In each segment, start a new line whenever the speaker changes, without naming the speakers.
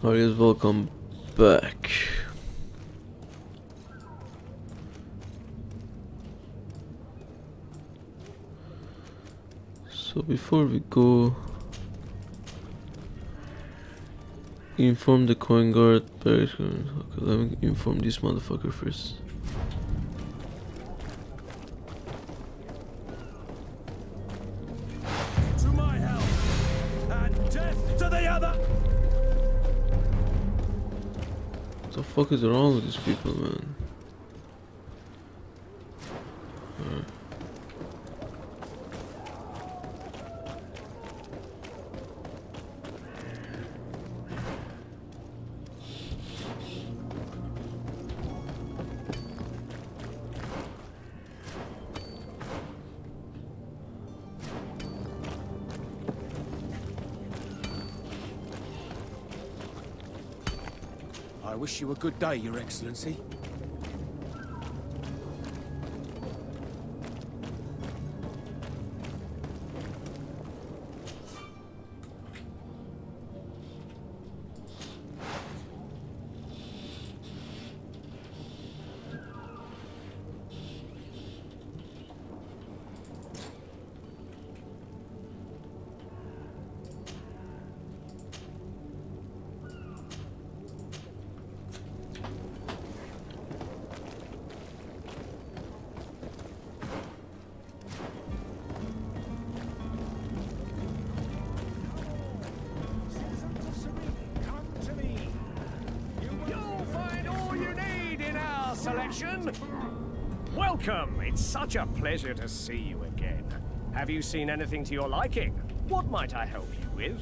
Alright, welcome back. So before we go, inform the coin guard. Okay, let me inform this motherfucker first.
To my help and death to the other.
What the fuck is wrong with these people, man?
I wish you a good day, Your Excellency.
Selection. Welcome. It's such a pleasure to see you again. Have you seen anything to your liking? What might I help you with?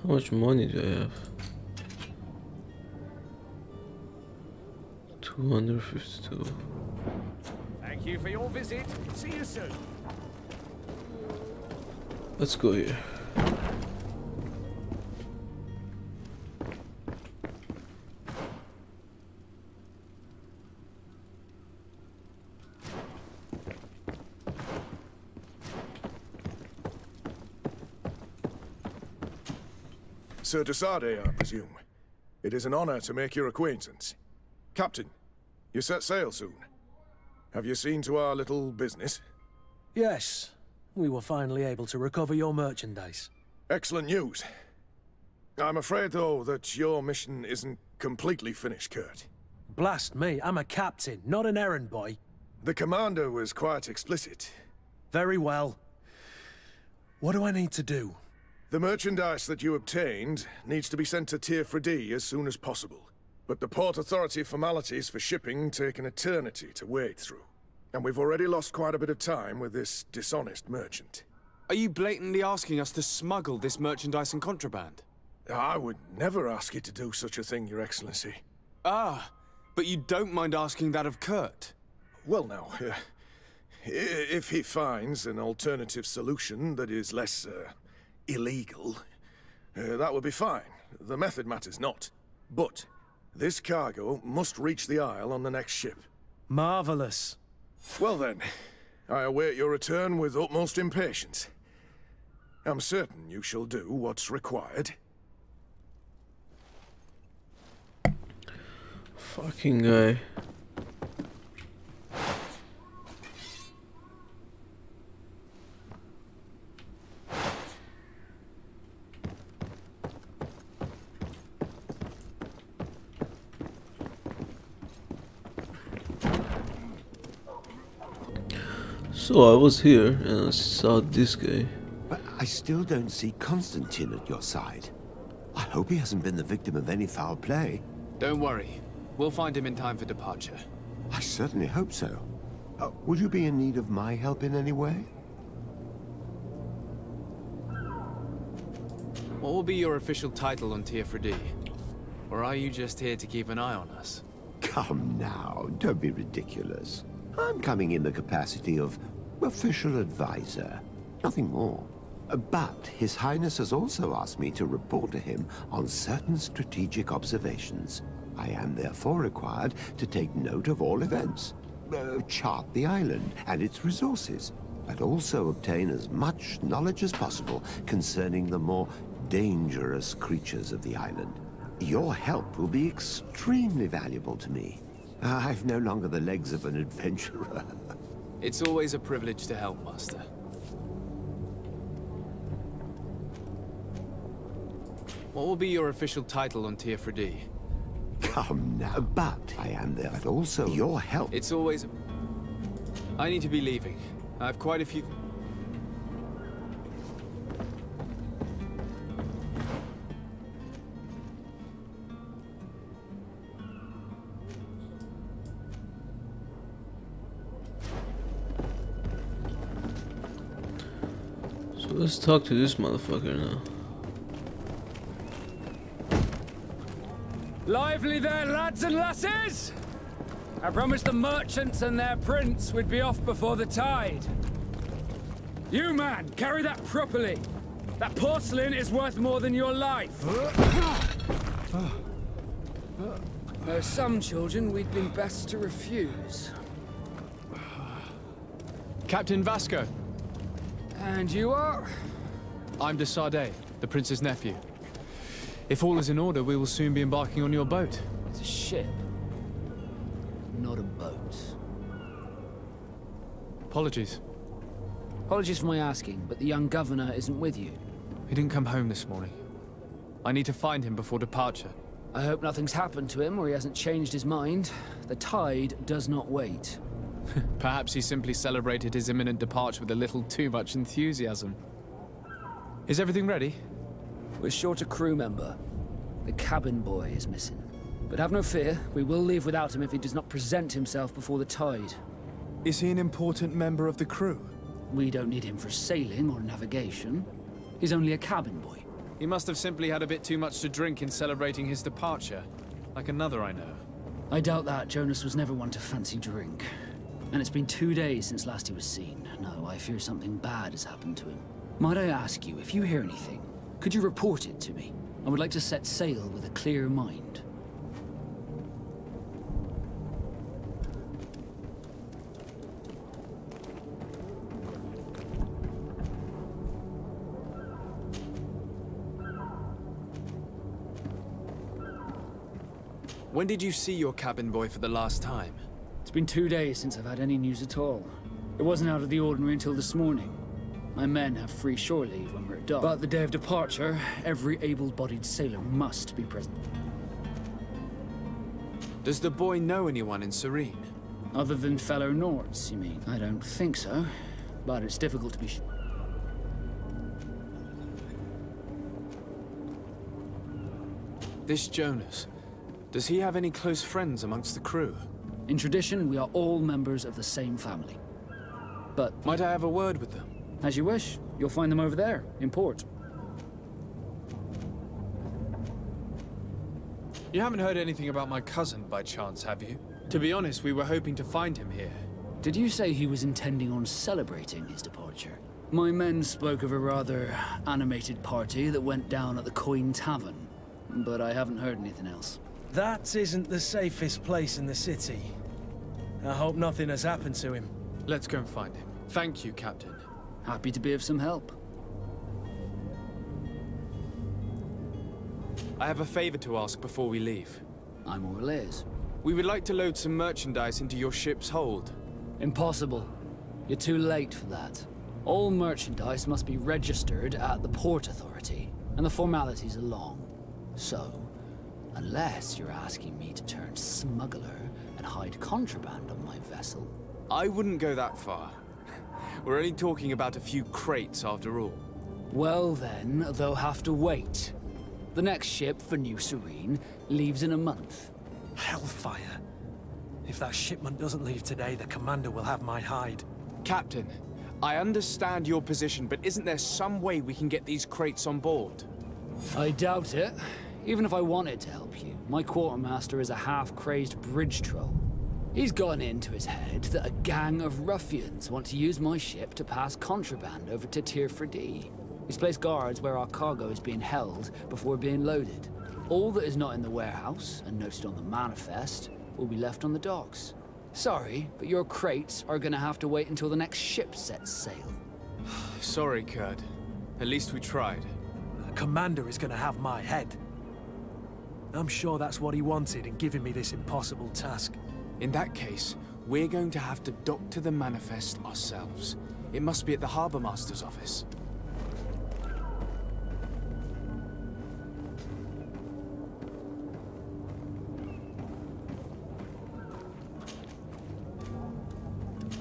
How much money do I have? 252.
Thank you for your visit. See you soon.
Let's go here.
Sir Desade, I presume. It is an honor to make your acquaintance. Captain, you set sail soon. Have you seen to our little business?
Yes, we were finally able to recover your merchandise.
Excellent news. I'm afraid, though, that your mission isn't completely finished, Kurt.
Blast me, I'm a captain, not an errand boy.
The commander was quite explicit.
Very well. What do I need to do?
The merchandise that you obtained needs to be sent to Tier 4D as soon as possible. But the Port Authority formalities for shipping take an eternity to wade through. And we've already lost quite a bit of time with this dishonest merchant.
Are you blatantly asking us to smuggle this merchandise and contraband?
I would never ask you to do such a thing, Your Excellency.
Ah, but you don't mind asking that of Kurt?
Well now, if he finds an alternative solution that is less, illegal, that would be fine. The method matters not. But this cargo must reach the Isle on the next ship.
Marvelous.
Well then, I await your return with utmost impatience. I'm certain you shall do what's required.
Fucking guy. So I was here and I saw this guy.
But I still don't see Constantine at your side. I hope he hasn't been the victim of any foul play.
Don't worry. We'll find him in time for departure.
I certainly hope so. Would you be in need of my help in any way?
What will be your official title on Tier 4D? Or are you just here to keep an eye on us?
Come now, don't be ridiculous. I'm coming in the capacity of official advisor, nothing more. But His Highness has also asked me to report to him on certain strategic observations. I am therefore required to take note of all events, chart the island and its resources, but also obtain as much knowledge as possible concerning the more dangerous creatures of the island. Your help will be extremely valuable to me. I've no longer the legs of an adventurer.
It's always a privilege to help, Master. What will be your official title on Tier
Come now, but I am there, but also your help.
It's always... I need to be leaving. I have quite a few...
So let's talk to this motherfucker now.
Lively there, lads and lasses! I promised the merchants and their prince we'd be off before the tide. You, man, carry that properly. That porcelain is worth more than your life. There are some children we'd been best to refuse.
Captain Vasco.
And you are?
I'm de Sardet, the prince's nephew. If all is in order, we will soon be embarking on your boat.
It's a ship, not a boat.
Apologies.
Apologies for my asking, but the young governor isn't with you.
He didn't come home this morning. I need to find him before departure.
I hope nothing's happened to him or he hasn't changed his mind. The tide does not wait.
Perhaps he simply celebrated his imminent departure with a little too much enthusiasm. Is everything ready?
We're short a crew member. The cabin boy is missing. But have no fear, we will leave without him if he does not present himself before the tide.
Is he an important member of the crew?
We don't need him for sailing or navigation. He's only a cabin boy.
He must have simply had a bit too much to drink in celebrating his departure. Like another I know.
I doubt that. Jonas was never one to fancy drink. And it's been 2 days since last he was seen. No, I fear something bad has happened to him. Might I ask you, if you hear anything, could you report it to me? I would like to set sail with a clear mind.
When did you see your cabin boy for the last time?
It's been 2 days since I've had any news at all. It wasn't out of the ordinary until this morning. My men have free shore leave when we're at dock. But the day of departure, every able-bodied sailor must be present.
Does the boy know anyone in Serene?
Other than fellow Nords, you mean? I don't think so, but it's difficult to be sure.
This Jonas, does he have any close friends amongst the crew?
In tradition, we are all members of the same family. But
might I have a word with them?
As you wish. You'll find them over there, in port.
You haven't heard anything about my cousin, by chance, have you? To be honest, we were hoping to find him here.
Did you say he was intending on celebrating his departure? My men spoke of a rather animated party that went down at the Coin Tavern, but I haven't heard anything else.
That isn't the safest place in the city. I hope nothing has happened to him.
Let's go and find him. Thank you, Captain.
Happy to be of some help.
I have a favor to ask before we leave.
I'm all ears.
We would like to load some merchandise into your ship's hold.
Impossible. You're too late for that. All merchandise must be registered at the Port Authority, and the formalities are long. So, unless you're asking me to turn smuggler and hide contraband on my vessel...
I wouldn't go that far. We're only talking about a few crates after all.
Well then, they'll have to wait. The next ship for New Serene leaves in a month.
Hellfire. If that shipment doesn't leave today, the commander will have my hide.
Captain, I understand your position, but isn't there some way we can get these crates on board?
I doubt it. Even if I wanted to help you, my quartermaster is a half-crazed bridge troll. He's gotten into his head that a gang of ruffians want to use my ship to pass contraband over to Tier 4D. He's placed guards where our cargo is being held before being loaded. All that is not in the warehouse, and noted on the manifest, will be left on the docks. Sorry, but your crates are gonna have to wait until the next ship sets sail.
Sorry, Kurt. At least we tried.
The commander is gonna have my head. I'm sure that's what he wanted in giving me this impossible task.
In that case, we're going to have to dock to the manifest ourselves. It must be at the Harbour Master's office.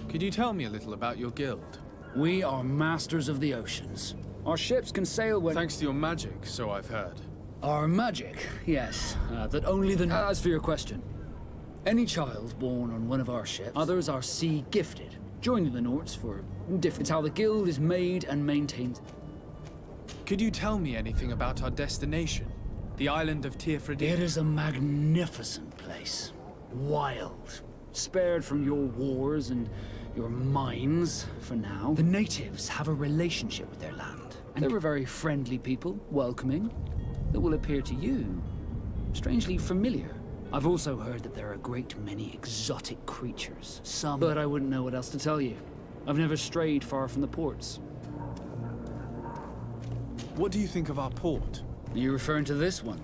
Could you tell me a little about your guild?
We are masters of the oceans. Our ships can sail when...
Thanks to your magic, so I've heard.
Our magic, yes. That only the... As for your question, any child born on one of our ships, others are sea gifted, joining the Norts for different... It's how the guild is made and maintained.
Could you tell me anything about our destination? The island of Tier 4D?
It is a magnificent place. Wild. Spared from your wars and your mines, for now. The natives have a relationship with their land. And they were very friendly people, welcoming, that will appear to you strangely familiar. I've also heard that there are a great many exotic creatures. Some... But I wouldn't know what else to tell you. I've never strayed far from the ports.
What do you think of our port?
Are you referring to this one?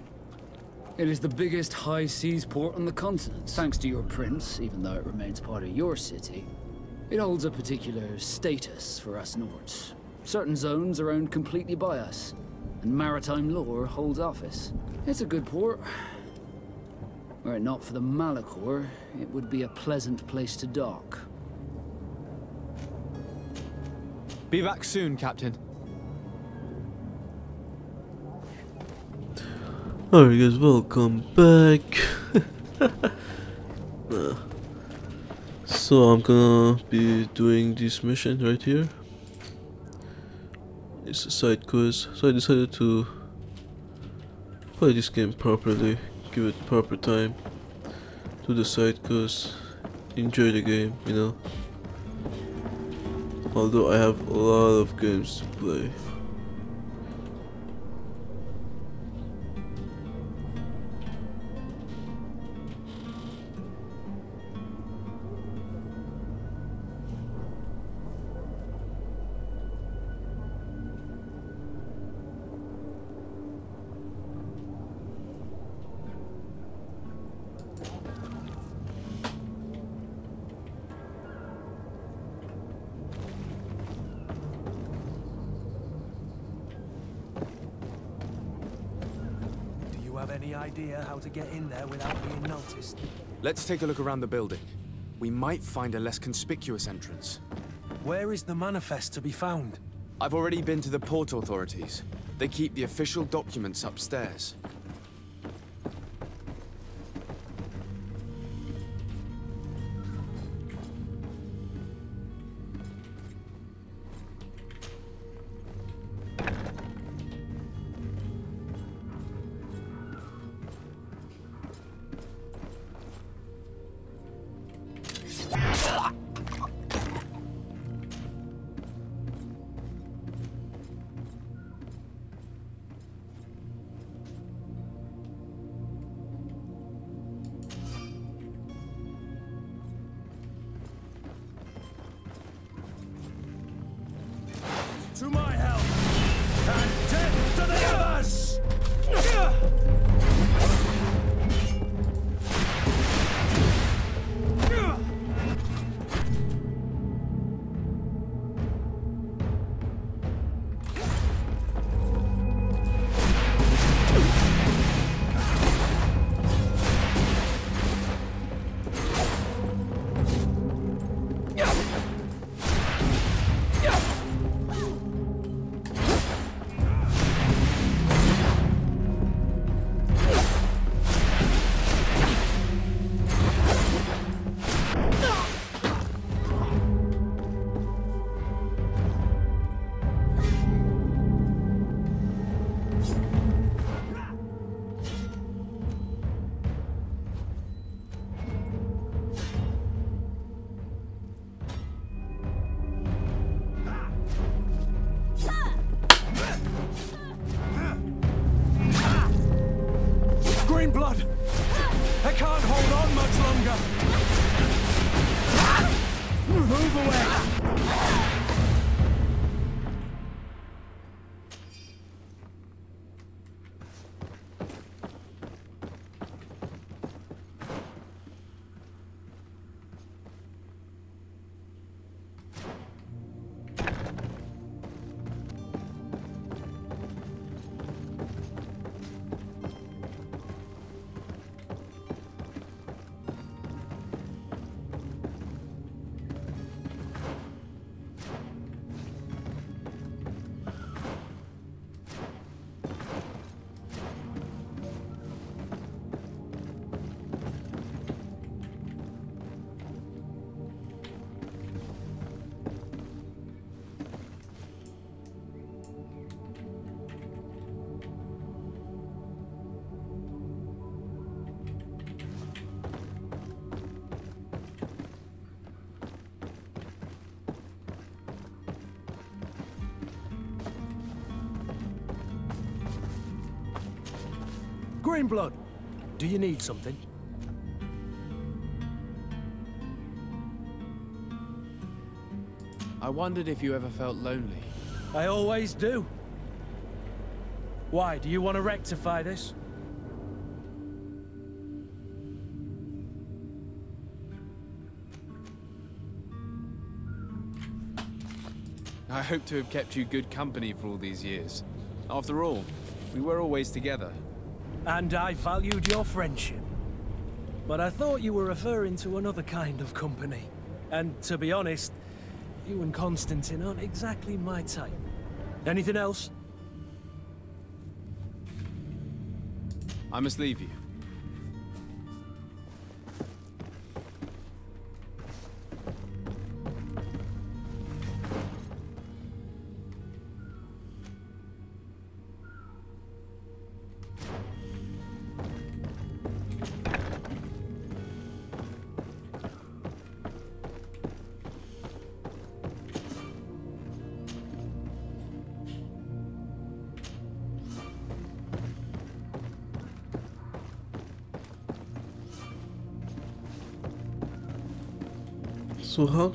It is the biggest high seas port on the continent. Thanks to your prince, even though it remains part of your city. It holds a particular status for us Nords. Certain zones are owned completely by us, and maritime law holds office. It's a good port. Were it not for the Malachor, it would be a pleasant place to dock.
Be back soon, Captain.
Alright guys, welcome back. So I'm gonna be doing this mission right here. It's a side quest, so I decided to play this game properly, give it proper time, do the side quest, enjoy the game, you know. Although I have a lot of games to play.
Any idea how to get in there without being noticed?
Let's take a look around the building. We might find a less conspicuous entrance.
Where is the manifest to be found?
I've already been to the port authorities. They keep the official documents upstairs.
Greenblood, do you need something?
I wondered if you ever felt lonely.
I always do. Why, do you want to rectify this?
I hope to have kept you good company for all these years. After all, we were always together.
And I valued your friendship. But I thought you were referring to another kind of company. And to be honest, you and Constantine aren't exactly my type. Anything else?
I must leave you.
So how?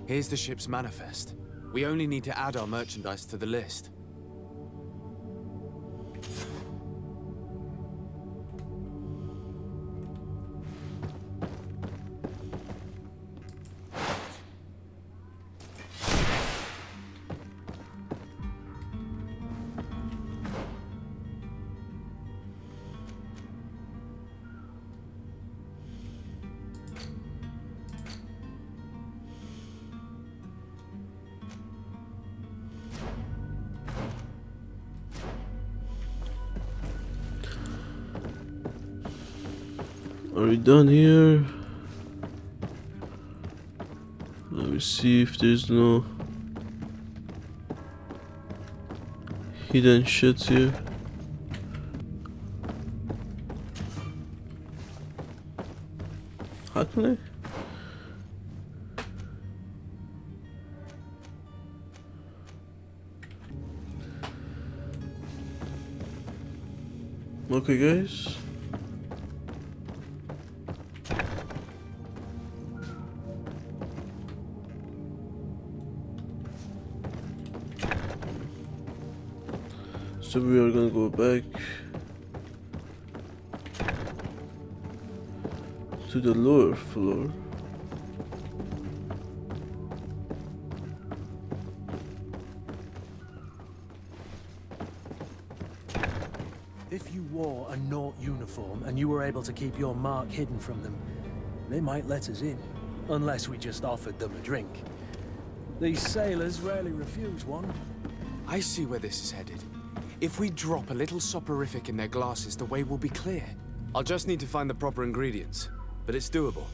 Here's the ship's manifest. We only need to add our merchandise to the list.
Are we done here? Let me see if there's no hidden shit here. How can I? Okay, guys. So we are gonna go back to the lower floor.
If you wore a Naut uniform and you were able to keep your mark hidden from them, they might let us in, unless we just offered them a drink. These sailors rarely refuse one.
I see where this is headed. If we drop a little soporific in their glasses, the way will be clear. I'll just need to find the proper ingredients, but it's doable.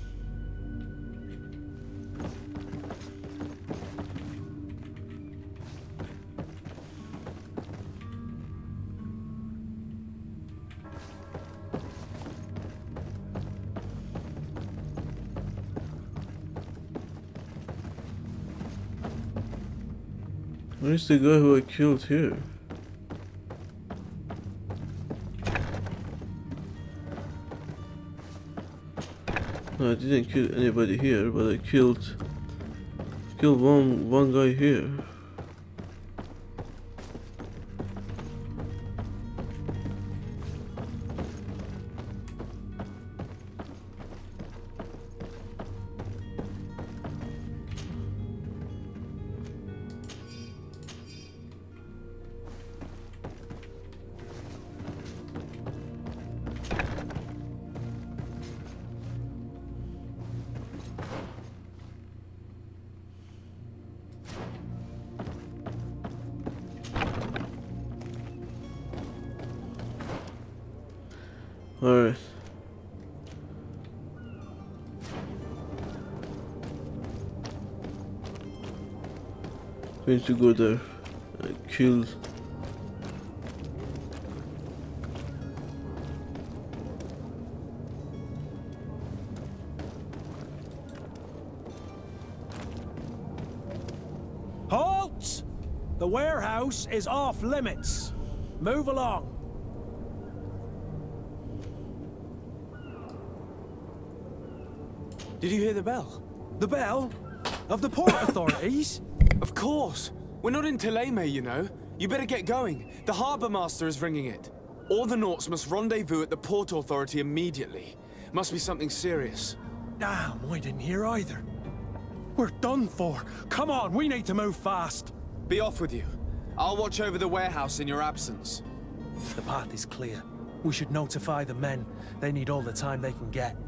Where's the guy who I killed here? No, I didn't kill anybody here, but I killed one guy here. Alright. Going to go there and kill
Halt! The warehouse is off limits. Move along.
Did you hear the bell?
The bell? Of the port authorities?
Of course. We're not in Teleme, you know. You better get going. The Harbour Master is ringing it. All the Nauts must rendezvous at the Port Authority immediately. Must be something serious.
Damn, I didn't hear either. We're done for. Come on, we need to move fast.
Be off with you. I'll watch over the warehouse in your absence.
The path is clear. We should notify the men. They need all the time they can get.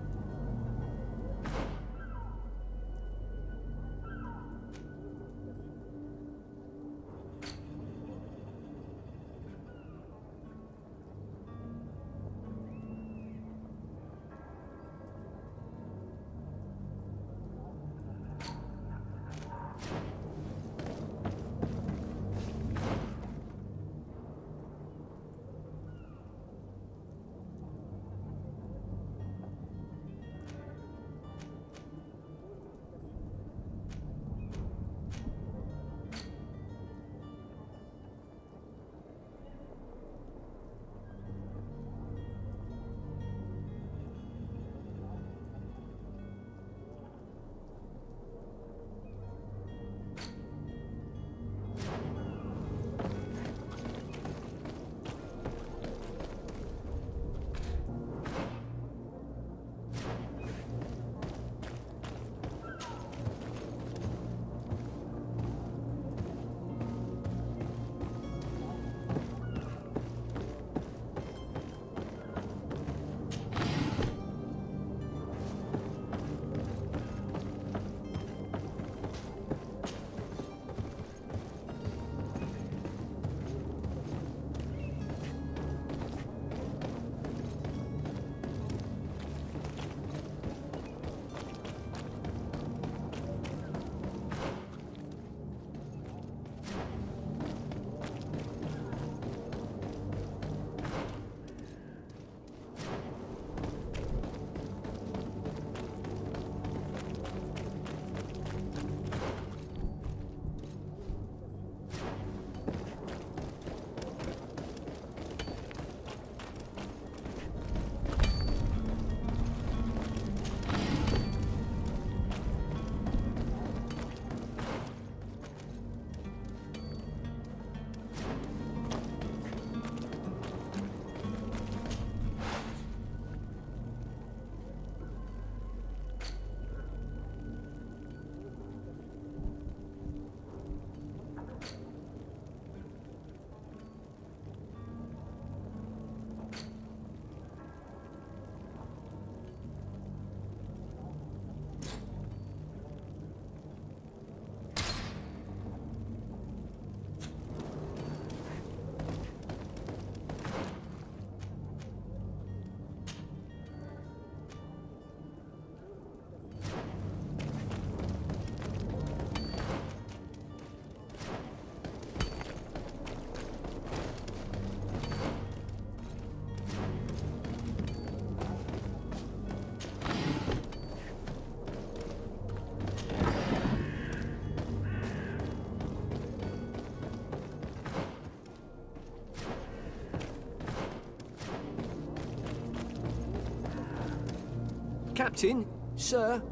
Captain, Sir,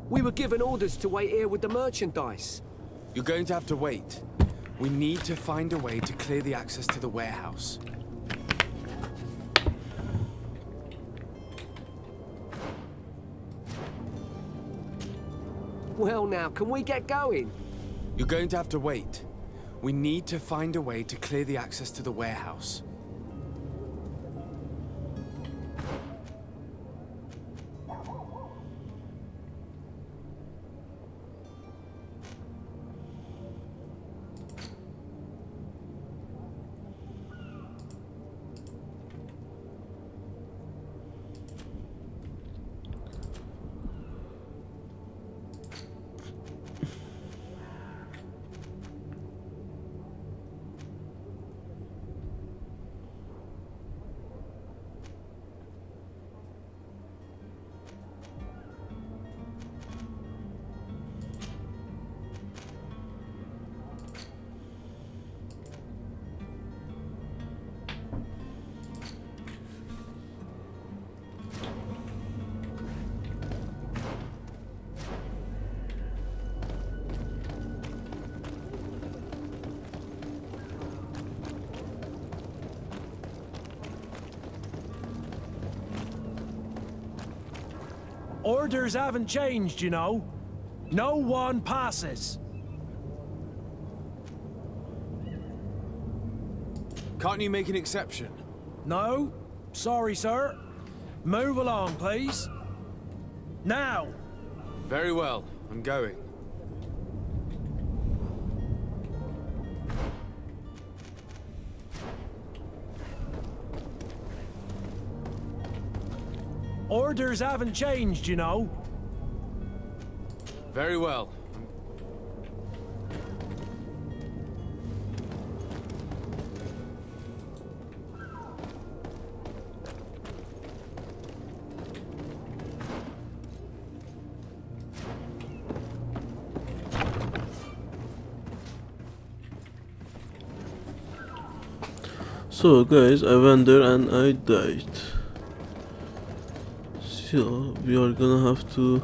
we were given orders to wait here with the merchandise.
You're going to have to wait. We need to find a way to clear the access to the warehouse.
Well now, can we get going?
You're going to have to wait. We need to find a way to clear the access to the warehouse.
Orders haven't changed, you know. No one passes.
Can't you make an exception?
No? Sorry, sir. Move along, please. Now!
Very well, I'm going.
Orders haven't changed, you know.
Very well.
So guys, I went there and I died. So we are gonna have to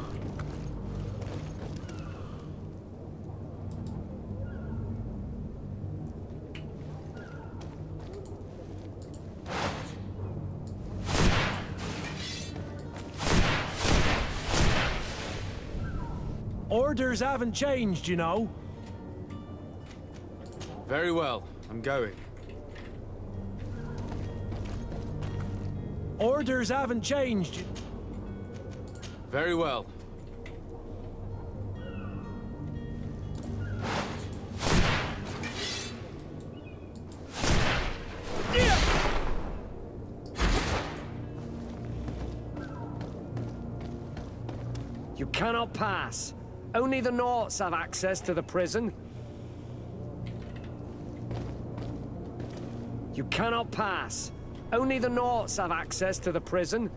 Orders haven't changed, you know.
Very well, I'm going.
Orders haven't changed.
Very well.
You cannot pass. Only the Norts have access to the prison. You cannot pass. Only the Norts have access to the prison.